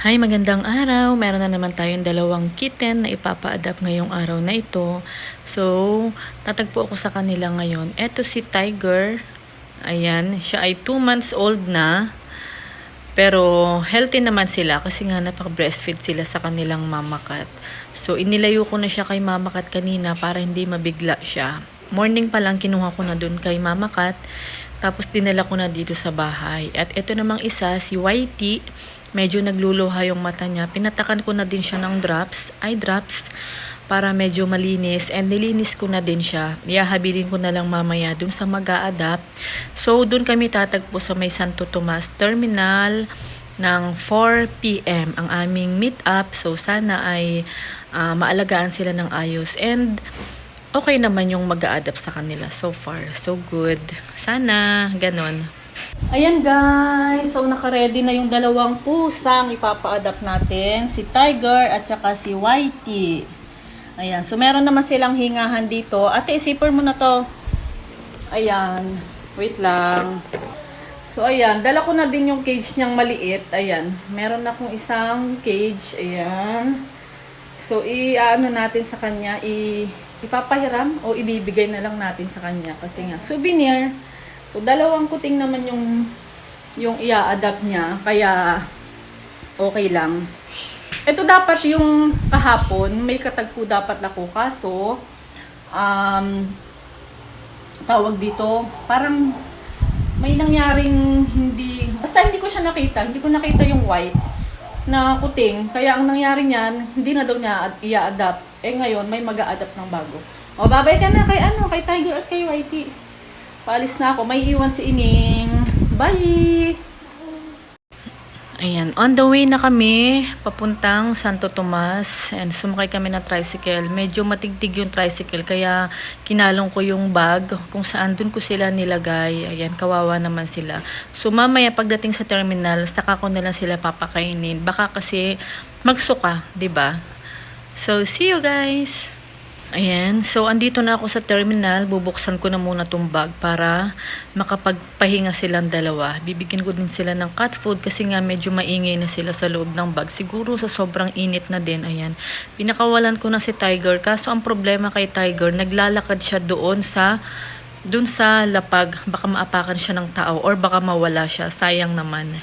Hi, magandang araw. Meron na naman tayong dalawang kitten na ipapa-adapt ngayong araw na ito. So, tatagpo ako sa kanila ngayon. Ito si Tiger. Ayan, siya ay 2 months old na. Pero healthy naman sila kasi nga napaka-breastfeed sila sa kanilang mama cat. So, inilayo ko na siya kay mama cat kanina para hindi mabigla siya. Morning pa lang kinuha ko na dun kay mama cat. Tapos dinala ko na dito sa bahay. At ito namang isa, si Whitey. Medyo nagluluha yung mata niya. Pinatakan ko na din siya ng eye drops, para medyo malinis. And nilinis ko na din siya. Ihahabilin ko na lang mamaya dun sa mag-a-adapt. So, dun kami tatagpo sa may Santo Tomas Terminal ng 4 p.m. ang aming meet up. So, sana ay maalagaan sila ng ayos. And okay naman yung mag-a-adapt sa kanila. So far, so good. Sana, ganon. Ayan guys, so naka-ready na yung dalawang pusang ipapa-adapt natin. Si Tiger at saka si Whitey. Ayan, so meron naman silang hingahan dito. Ate, isipor mo na to. Ayan, wait lang. So ayan, dala ko na din yung cage niyang maliit. Ayan, meron akong isang cage. Ayan. So i-ano natin sa kanya, ipapahiram o ibibigay na lang natin sa kanya kasi nga souvenir. So, dalawang kuting naman yung i-adapt niya. Kaya, okay lang. Ito dapat yung kahapon. May katagpo dapat ako. Kaso, tawag dito, parang may nangyaring basta hindi ko siya nakita. Hindi ko nakita yung white na kuting. Kaya, ang nangyari niyan, hindi na daw niya i-adapt. Ngayon, may mag-a-adapt ng bago. O, babay ka na kay Tiger at kay Whitey. Paalis na ako. May iwan si Ining. Bye! Ayan. On the way na kami. Papuntang Santo Tomas. And sumakay kami ng tricycle. Medyo matigtig yung tricycle. Kaya kinalong ko yung bag. Kung saan dun ko sila nilagay. Ayan. Kawawa naman sila. So mamaya pagdating sa terminal, saka ko na lang sila papakainin. Baka kasi magsuka. 'Di ba? So see you guys! Ayan, so andito na ako sa terminal, bubuksan ko na muna tong bag para makapagpahinga silang dalawa. Bibigyan ko din sila ng cat food kasi nga medyo maingay na sila sa loob ng bag. Siguro sa sobrang init na din, ayan. Pinakawalan ko na si Tiger, kaso ang problema kay Tiger, naglalakad siya doon sa lapag, baka maapakan siya ng tao or baka mawala siya, sayang naman.